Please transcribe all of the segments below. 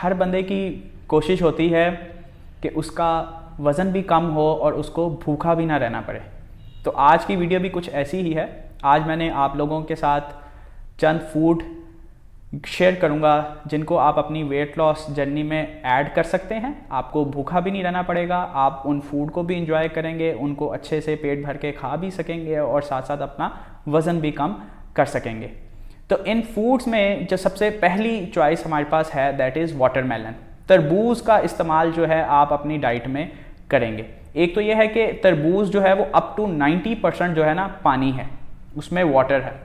हर बंदे की कोशिश होती है कि उसका वज़न भी कम हो और उसको भूखा भी ना रहना पड़े। तो आज की वीडियो भी कुछ ऐसी ही है। आज मैंने आप लोगों के साथ चंद फूड शेयर करूंगा जिनको आप अपनी वेट लॉस जर्नी में ऐड कर सकते हैं। आपको भूखा भी नहीं रहना पड़ेगा, आप उन फूड को भी इंजॉय करेंगे, उनको अच्छे से पेट भर के खा भी सकेंगे और साथ साथ अपना वज़न भी कम कर सकेंगे। तो इन फूड्स में जो सबसे पहली चॉइस हमारे पास है दैट इज़ वाटरमेलन। तरबूज का इस्तेमाल जो है आप अपनी डाइट में करेंगे। एक तो यह है कि तरबूज जो है वो अप टू 90% जो है ना पानी है, उसमें वाटर है।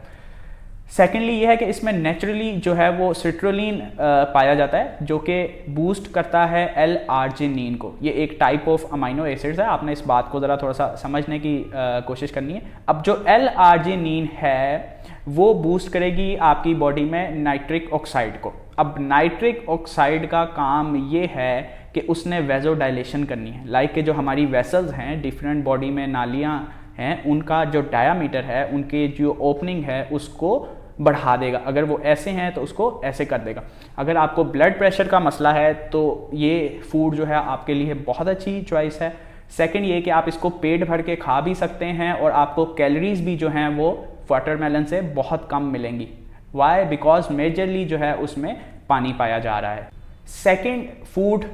सेकेंडली ये है कि इसमें नेचुरली जो है वो सिट्रुलिन पाया जाता है जो कि बूस्ट करता है L-आर्जिनिन को। ये एक टाइप ऑफ अमाइनो एसिड्स है, आपने इस बात को ज़रा थोड़ा सा समझने की कोशिश करनी है। अब जो L-आर्जिनिन है वो बूस्ट करेगी आपकी बॉडी में नाइट्रिक ऑक्साइड को। अब नाइट्रिक ऑक्साइड का काम ये है कि उसने वेजोडाइलेशन करनी है। लाइक के जो हमारी वेसल्स हैं, डिफरेंट बॉडी में नालियाँ हैं, उनका जो डायामीटर है, उनके जो ओपनिंग है उसको बढ़ा देगा। अगर वो ऐसे हैं तो उसको ऐसे कर देगा। अगर आपको ब्लड प्रेशर का मसला है तो ये फूड जो है आपके लिए बहुत अच्छी चॉइस है। सेकंड ये कि आप इसको पेट भर के खा भी सकते हैं और आपको कैलोरीज भी जो हैं वो वाटरमेलन से बहुत कम मिलेंगी। वाई? बिकॉज मेजरली जो है उसमें पानी पाया जा रहा है। सेकेंड फूड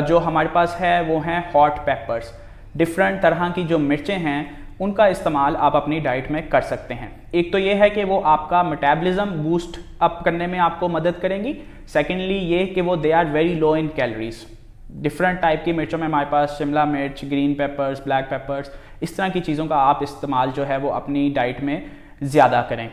जो हमारे पास है वो हैं हॉट पेपर्स। डिफरेंट तरह की जो मिर्चें हैं उनका इस्तेमाल आप अपनी डाइट में कर सकते हैं। एक तो ये है कि वो आपका मेटाबॉलिज्म बूस्ट अप करने में आपको मदद करेंगी। सेकेंडली ये कि वो they are very low in calories. Different type की मिर्चों में हमारे पास शिमला मिर्च, ग्रीन पेपर्स, ब्लैक पेपर्स, इस तरह की चीज़ों का आप इस्तेमाल जो है वो अपनी डाइट में ज़्यादा करें।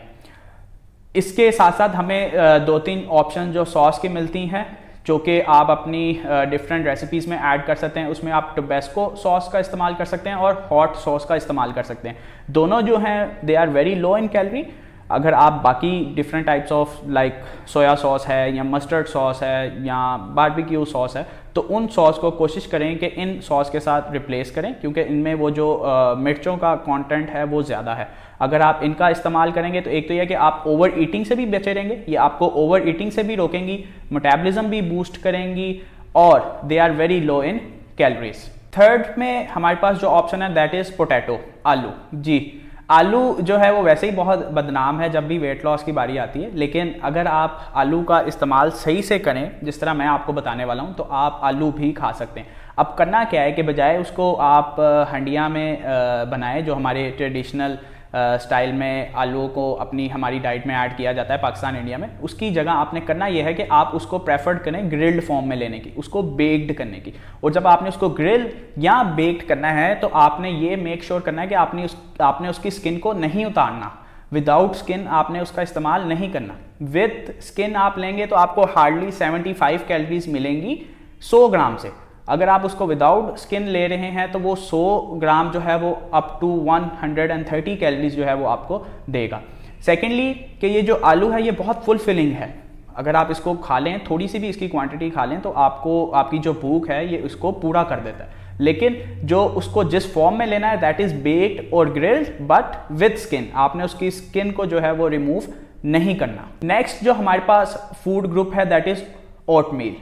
इसके साथ साथ हमें 2-3 ऑप्शन जो सॉस की मिलती हैं जो कि आप अपनी डिफरेंट रेसिपीज़ में ऐड कर सकते हैं। उसमें आप टोबैस्को सॉस का इस्तेमाल कर सकते हैं और हॉट सॉस का इस्तेमाल कर सकते हैं। दोनों जो हैं they are very low in calorie. अगर आप बाकी different types of like soya sauce है या मस्टर्ड सॉस है या बारबेक्यू सॉस है तो उन सॉस को कोशिश करें कि इन सॉस के साथ रिप्लेस करें, क्योंकि इनमें वो जो मिर्चों का कंटेंट है वो ज़्यादा है। अगर आप इनका इस्तेमाल करेंगे तो एक तो यह कि आप ओवर ईटिंग से भी बचे रहेंगे, ये आपको ओवर ईटिंग से भी रोकेंगी, मेटाबॉलिज्म भी बूस्ट करेंगी और they are very low in calories. Third में हमारे पास जो ऑप्शन है दैट इज़ पोटैटो, आलू। जी, आलू जो है वो वैसे ही बहुत बदनाम है जब भी वेट लॉस की बारी आती है, लेकिन अगर आप आलू का इस्तेमाल सही से करें जिस तरह मैं आपको बताने वाला हूँ तो आप आलू भी खा सकते हैं। अब करना क्या है कि बजाय उसको आप हंडिया में बनाएं जो हमारे ट्रेडिशनल स्टाइल में आलू को अपनी हमारी डाइट में ऐड किया जाता है पाकिस्तान इंडिया में, उसकी जगह आपने करना यह है कि आप उसको प्रेफर्ड करें ग्रिल्ड फॉर्म में लेने की, उसको बेक्ड करने की। और जब आपने उसको ग्रिल या बेक्ड करना है तो आपने ये मेक श्योर करना है कि आपने उसकी स्किन को नहीं उतारना। विदाउट स्किन आपने उसका इस्तेमाल नहीं करना। विद स्किन आप लेंगे तो आपको हार्डली 75 कैलोरीज मिलेंगी 100 ग्राम से। अगर आप उसको विदाउट स्किन ले रहे हैं तो वो 100 ग्राम जो है वो अप टू 130 कैलोरीज जो है वो आपको देगा। सेकेंडली कि ये जो आलू है ये बहुत फुलफिलिंग है। अगर आप इसको खा लें, थोड़ी सी भी इसकी क्वांटिटी खा लें तो आपकी जो भूख है ये उसको पूरा कर देता है। लेकिन जो उसको जिस फॉर्म में लेना है दैट इज बेक्ड और ग्रिल्ड बट विद स्किन, आपने उसकी स्किन को जो है वो रिमूव नहीं करना। नेक्स्ट जो हमारे पास फूड ग्रुप है दैट इज ओटमील।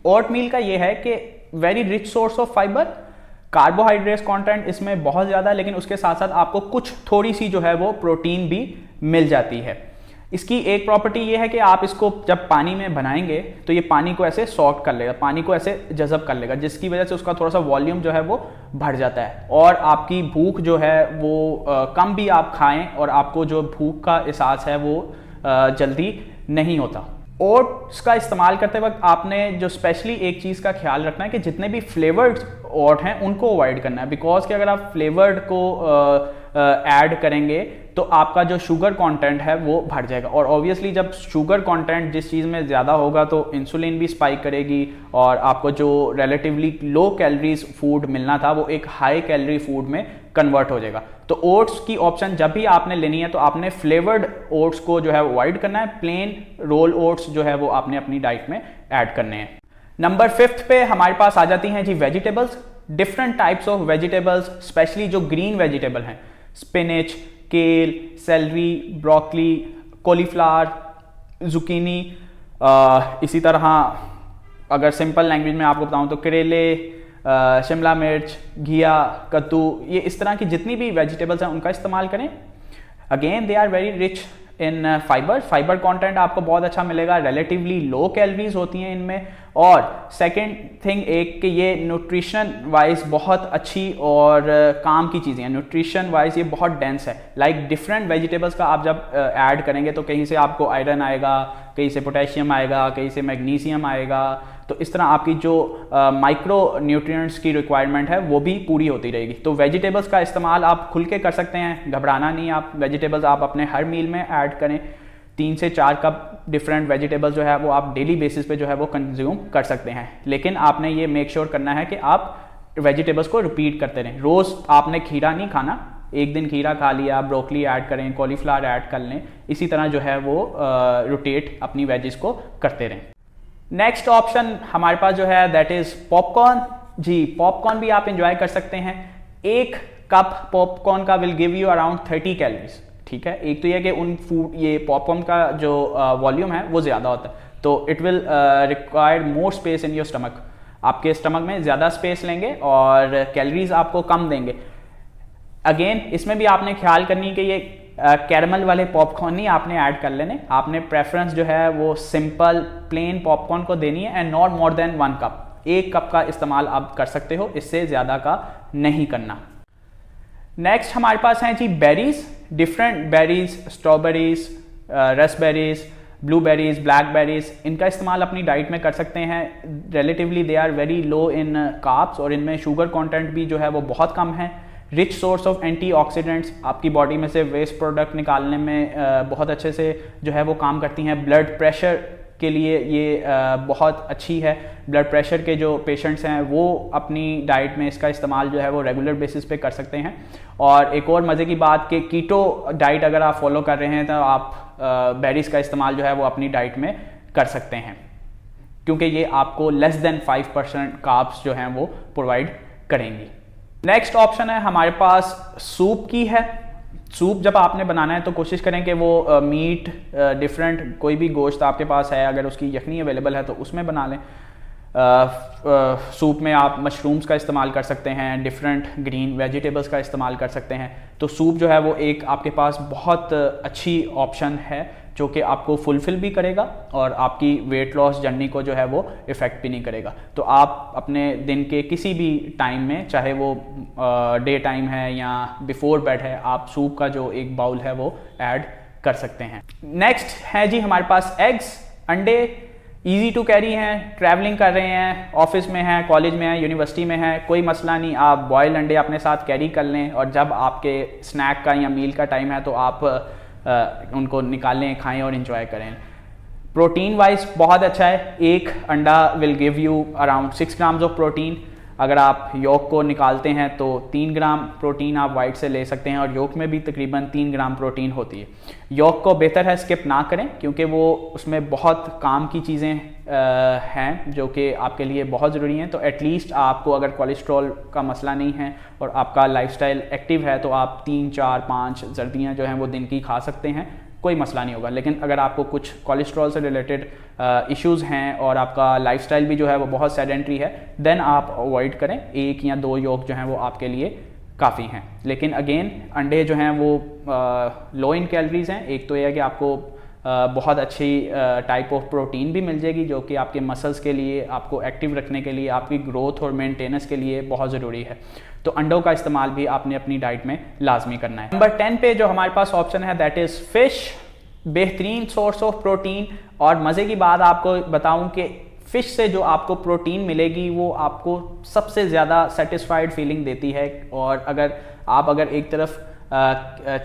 ओटमील का ये है कि very rich source of fibre, carbohydrates content इसमें बहुत ज़्यादा, लेकिन उसके साथ साथ आपको कुछ थोड़ी सी जो है वो प्रोटीन भी मिल जाती है। इसकी एक प्रॉपर्टी ये है कि आप इसको जब पानी में बनाएंगे तो ये पानी को ऐसे सॉक कर लेगा, पानी को ऐसे जज़ब कर लेगा, जिसकी वजह से उसका थोड़ा सा वॉल्यूम जो है वो बढ़ जाता है और आपकी भूख जो है वो कम भी आप खाएं और आपको जो भूख का एहसास है वो जल्दी नहीं होता। ओट्स का इस्तेमाल करते वक्त आपने जो स्पेशली एक चीज़ का ख्याल रखना है कि जितने भी फ्लेवर्ड ओट हैं उनको अवॉइड करना है। बिकॉज कि अगर आप फ्लेवर्ड को ऐड करेंगे तो आपका जो शुगर कंटेंट है वो बढ़ जाएगा और ऑब्वियसली जब शुगर कंटेंट जिस चीज़ में ज़्यादा होगा तो इंसुलिन भी स्पाइक करेगी और आपको जो रिलेटिवली लो कैलोरीज फूड मिलना था वो एक हाई कैलोरी फूड में कन्वर्ट हो जाएगा। तो ओट्स की ऑप्शन जब भी आपने लेनी है तो आपने फ्लेवर्ड ओट्स को जो है अवॉइड करना है, प्लेन रोल ओट्स जो है वो आपने अपनी डाइट में ऐड करने हैं। नंबर 5 पे हमारे पास आ जाती हैं जी vegetables. Different types of vegetables, specially जो ग्रीन वेजिटेबल हैं, spinach, kale, celery, broccoli, cauliflower, zucchini, इसी तरह अगर सिंपल लैंग्वेज में आपको बताऊं तो करेले, शिमला मिर्च, घिया, कद्दू, ये इस तरह की जितनी भी वेजिटेबल्स हैं उनका इस्तेमाल करें। Again they are very rich in fibre content आपको बहुत अच्छा मिलेगा, रिलेटिवली लो कैलोरीज होती हैं इनमें। और सेकंड थिंग एक कि ये न्यूट्रिशन वाइज बहुत अच्छी और काम की चीज़ें हैं, न्यूट्रिशन वाइज ये बहुत डेंस है। लाइक डिफरेंट वेजिटेबल्स का आप जब ऐड करेंगे तो कहीं से आपको आयरन आएगा, कहीं से पोटेशियम आएगा, कहीं से मैग्नीशियम आएगा, तो इस तरह आपकी जो माइक्रो न्यूट्रिएंट्स की रिक्वायरमेंट है वो भी पूरी होती रहेगी। तो वेजिटेबल्स का इस्तेमाल आप खुल के कर सकते हैं, घबराना नहीं। आप वेजिटेबल्स आप अपने हर मील में ऐड करें। 3 से 4 कप डिफरेंट वेजिटेबल्स जो है वो आप डेली बेसिस पे जो है वो कंज्यूम कर सकते हैं। लेकिन आपने ये मेक श्योर करना है कि आप वेजिटेबल्स को रिपीट करते रहें। रोज़ आपने खीरा नहीं खाना, एक दिन खीरा खा लिया, ब्रोकली ऐड करें, कॉलीफ्लावर ऐड कर लें, इसी तरह जो है वो रोटेट अपनी वेजिस को करते रहें। नेक्स्ट ऑप्शन हमारे पास जो है दैट इज़ पॉपकॉर्न। जी, पॉपकॉर्न भी आप इंजॉय कर सकते हैं। 1 कप पॉपकॉर्न का will give you around 30 calories. ठीक है, एक तो यह कि उन फूड ये पॉपकॉर्न का जो वॉल्यूम है वो ज़्यादा होता है, तो it will require more space in your stomach. आपके स्टमक में ज़्यादा स्पेस लेंगे और कैलोरीज आपको कम देंगे। अगेन इसमें भी आपने ख्याल करनी कि ये कैरमल वाले पॉपकॉर्न नहीं आपने ऐड कर लेने। आपने प्रेफरेंस जो है वो सिंपल प्लेन पॉपकॉर्न को देनी है and not more than 1 cup. 1 cup का इस्तेमाल आप कर सकते हो, इससे ज़्यादा का नहीं करना। नेक्स्ट हमारे पास हैं जी berries, different berries, strawberries, raspberries, blueberries, blackberries, इनका इस्तेमाल अपनी डाइट में कर सकते हैं। Relatively they are very low in carbs और इनमें शुगर कंटेंट भी जो है वो बहुत कम है। रिच सोर्स ऑफ एंटीऑक्सीडेंट्स, आपकी बॉडी में से वेस्ट प्रोडक्ट निकालने में बहुत अच्छे से जो है वो काम करती हैं। ब्लड प्रेशर के लिए ये बहुत अच्छी है। ब्लड प्रेशर के जो पेशेंट्स हैं वो अपनी डाइट में इसका इस्तेमाल जो है वो रेगुलर बेसिस पे कर सकते हैं। और एक और मज़े की बात कि कीटो डाइट अगर आप फॉलो कर रहे हैं तो आप बेरीज का इस्तेमाल जो है वो अपनी डाइट में कर सकते हैं, क्योंकि ये आपको लेस देन 5% कार्ब्स जो हैं वो प्रोवाइड करेंगी। नेक्स्ट ऑप्शन है हमारे पास सूप की है। सूप जब आपने बनाना है तो कोशिश करें कि वो मीट डिफरेंट कोई भी गोश्त आपके पास है, अगर उसकी यखनी अवेलेबल है तो उसमें बना लें। सूप में आप मशरूम्स का इस्तेमाल कर सकते हैं, डिफरेंट ग्रीन वेजिटेबल्स का इस्तेमाल कर सकते हैं। तो सूप जो है वो एक आपके पास बहुत अच्छी ऑप्शन है जो कि आपको फुलफिल भी करेगा और आपकी वेट लॉस जर्नी को जो है वो इफ़ेक्ट भी नहीं करेगा। तो आप अपने दिन के किसी भी टाइम में, चाहे वो डे टाइम है या बिफोर बेड है, आप सूप का जो एक बाउल है वो ऐड कर सकते हैं। नेक्स्ट है जी हमारे पास एग्स, अंडे। ईजी टू कैरी हैं, ट्रैवलिंग कर रहे हैं, ऑफिस में हैं, कॉलेज में हैं, यूनिवर्सिटी में हैं, कोई मसला नहीं, आप बॉयल अंडे अपने साथ कैरी कर लें और जब आपके स्नैक का या मील का टाइम है तो आप उनको निकालें, खाएं और इन्जॉय करें। प्रोटीन वाइज बहुत अच्छा है। 1 अंडा will give you around 6 grams of protein. अगर आप योक को निकालते हैं तो 3 ग्राम प्रोटीन आप वाइट से ले सकते हैं और योक में भी तकरीबन 3 ग्राम प्रोटीन होती है। योक को बेहतर है स्किप ना करें, क्योंकि वो उसमें बहुत काम की चीज़ें हैं जो कि आपके लिए बहुत ज़रूरी हैं। तो एटलीस्ट आपको अगर कोलेस्ट्रॉल का मसला नहीं है और आपका लाइफस्टाइल एक्टिव है तो आप 3, 4, 5 जर्दियाँ जो हैं वो दिन की खा सकते हैं, कोई मसला नहीं होगा। लेकिन अगर आपको कुछ कोलेस्ट्रॉल से रिलेटेड इश्यूज़ हैं और आपका लाइफस्टाइल भी जो है वो बहुत सेडेंट्री है, देन आप अवॉइड करें। 1 या 2 योग जो हैं वो आपके लिए काफ़ी हैं। लेकिन अगेन अंडे जो हैं वो लो इन कैलोरीज हैं। एक तो यह है कि आपको बहुत अच्छी टाइप ऑफ प्रोटीन भी मिल जाएगी जो कि आपके मसल्स के लिए, आपको एक्टिव रखने के लिए, आपकी ग्रोथ और मेंटेनेंस के लिए बहुत ज़रूरी है। तो अंडों का इस्तेमाल भी आपने अपनी डाइट में लाजमी करना है। नंबर 10 पे जो हमारे पास ऑप्शन है दैट इज़ फ़िश, बेहतरीन सोर्स ऑफ प्रोटीन। और मज़े की बात आपको बताऊं कि फ़िश से जो आपको प्रोटीन मिलेगी वो आपको सबसे ज़्यादा सेटिस्फाइड फीलिंग देती है। और अगर एक तरफ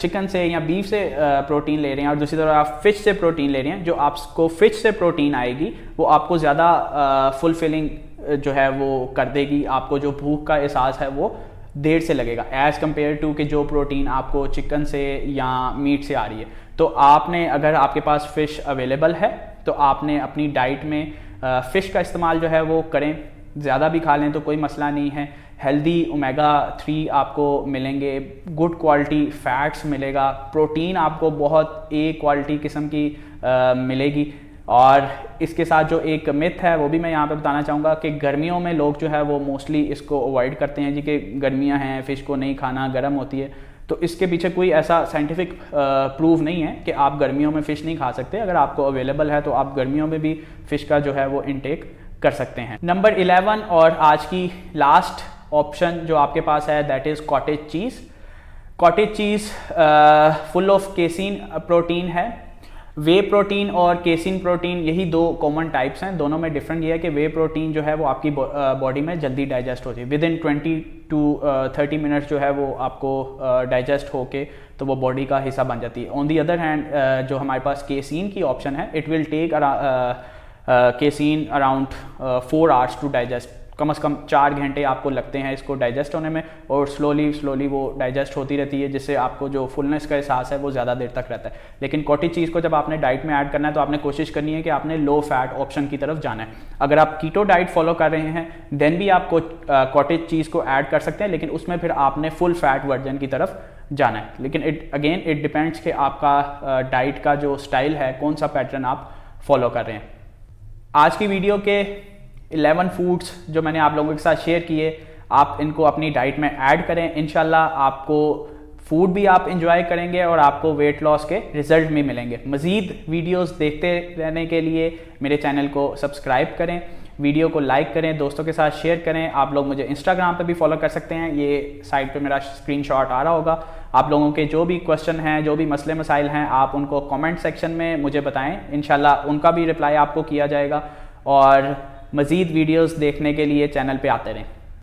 चिकन से या बीफ से प्रोटीन ले रहे हैं और दूसरी तरफ आप फ़िश से प्रोटीन ले रहे हैं, जो आपको फ़िश से प्रोटीन आएगी वो आपको ज़्यादा फुलफिलिंग जो है वो कर देगी। आपको जो भूख का एहसास है वो देर से लगेगा एज़ कम्पेयर टू कि जो प्रोटीन आपको चिकन से या मीट से आ रही है। तो आपने, अगर आपके पास फ़िश अवेलेबल है तो आपने अपनी डाइट में फ़िश का इस्तेमाल जो है वो करें। ज़्यादा भी खा लें तो कोई मसला नहीं है। हेल्दी ओमेगा 3 आपको मिलेंगे, गुड क्वालिटी फ़ैट्स मिलेगा, प्रोटीन आपको बहुत ए क्वालिटी किस्म की मिलेगी। और इसके साथ जो एक मिथ है वो भी मैं यहाँ पे बताना चाहूँगा कि गर्मियों में लोग जो है वो मोस्टली इसको अवॉइड करते हैं जी, कि गर्मियाँ हैं, फ़िश को नहीं खाना, गर्म होती है। तो इसके पीछे कोई ऐसा साइंटिफिक प्रूव नहीं है कि आप गर्मियों में फ़िश नहीं खा सकते। अगर आपको अवेलेबल है तो आप गर्मियों में भी फ़िश का जो है वो इनटेक कर सकते हैं। नंबर 11 और आज की लास्ट ऑप्शन जो आपके पास है that is cottage cheese. Cottage cheese full of casein protein है। वे प्रोटीन और केसिन प्रोटीन यही दो कॉमन टाइप्स हैं। दोनों में डिफरेंट ये है कि वे प्रोटीन जो है वो आपकी बॉडी में जल्दी डाइजेस्ट होती है, विद इन 20 to 30 मिनट्स जो है वो आपको डाइजेस्ट होके तो वो बॉडी का हिस्सा बन जाती है। ऑन दी अदर हैंड जो हमारे पास केसिन की ऑप्शन है, it will take casein around 4 hours to digest. कम से कम 4 घंटे आपको लगते हैं इसको डाइजेस्ट होने में, और स्लोली वो डाइजेस्ट होती रहती है, जिससे आपको जो फुलनेस का एहसास है वो ज़्यादा देर तक रहता है। लेकिन कॉटेज चीज़ को जब आपने डाइट में ऐड करना है तो आपने कोशिश करनी है कि आपने लो फैट ऑप्शन की तरफ जाना है। अगर आप कीटो डाइट फॉलो कर रहे हैं देन भी आप कॉटेज चीज़ को ऐड कर सकते हैं, लेकिन उसमें फिर आपने फुल फैट वर्जन की तरफ जाना है। लेकिन इट डिपेंड्स कि आपका डाइट का जो स्टाइल है, कौन सा पैटर्न आप फॉलो कर रहे हैं। आज की वीडियो के 11 फूड्स जो मैंने आप लोगों के साथ शेयर किए, आप इनको अपनी डाइट में ऐड करें। इंशाल्लाह आपको फूड भी आप इंजॉय करेंगे और आपको वेट लॉस के रिजल्ट भी मिलेंगे। मज़ीद वीडियोस देखते रहने के लिए मेरे चैनल को सब्सक्राइब करें, वीडियो को लाइक करें, दोस्तों के साथ शेयर करें। आप लोग मुझे इंस्टाग्राम पे भी फॉलो कर सकते हैं, ये साइट पे मेरा स्क्रीनशॉट आ रहा होगा। आप लोगों के जो भी क्वेश्चन हैं, जो भी मसले मसाइल हैं, आप उनको कमेंट सेक्शन में मुझे बताएं। इंशाल्लाह उनका भी रिप्लाई आपको किया जाएगा। और मज़ीद वीडियोस देखने के लिए चैनल पे आते रहें।